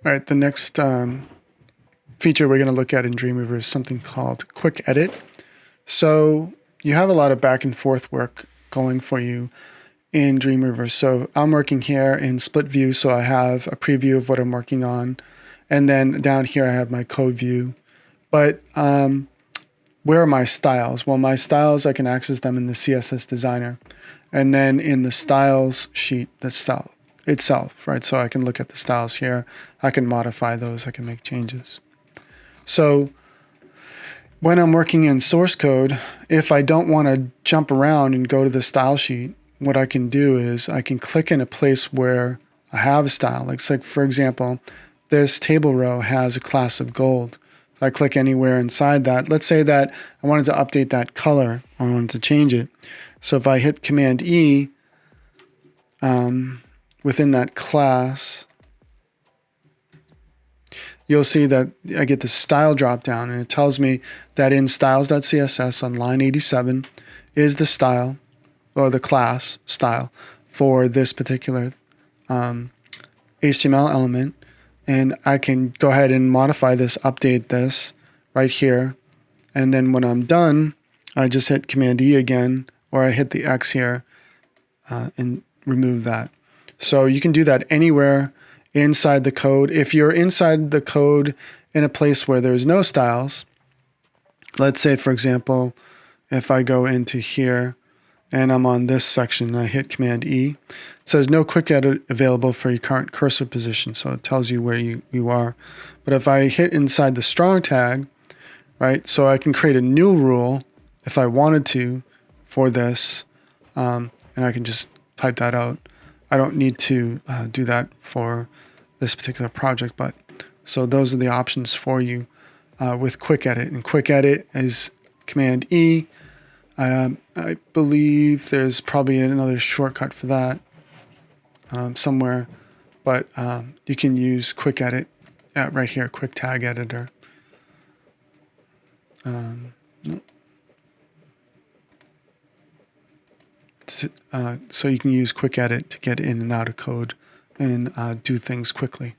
All right, the next feature we're going to look at in Dreamweaver is something called Quick Edit. So you have a lot of back and forth work going for you in Dreamweaver. So I'm working here in split view, so I have a preview of what I'm working on. And then down here I have my code view. But where are my styles? Well, my styles, I can access them in the CSS Designer. And then in the styles sheet, the style itself, right? So I can look at the styles here. I can modify those. I can make changes. So when I'm working in source code, if I don't want to jump around and go to the style sheet, what I can do is I can click in a place where I have a style. Like for example, this table row has a class of gold. If I click anywhere inside that, let's say that I wanted to update that color or I wanted to change it. So if I hit Command E within that class, you'll see that I get the style drop down, and it tells me that in styles.css on line 87 is the style or the class style for this particular HTML element. And I can go ahead and modify this, update this right here. And then when I'm done, I just hit Command E again, or I hit the X here and remove that. So you can do that anywhere inside the code. If you're inside the code in a place where there's no styles, let's say, for example, if I go into here and I'm on this section and I hit Command E, it says no quick edit available for your current cursor position. So it tells you where you are. But if I hit inside the strong tag, right, so I can create a new rule if I wanted to for this, and I can just type that out. I don't need to do that for this particular project, but so those are the options for you with Quick Edit. And Quick Edit is Command E. I believe there's probably another shortcut for that somewhere, but you can use Quick Edit right here, Quick Tag Editor. So you can use Quick Edit to get in and out of code and do things quickly.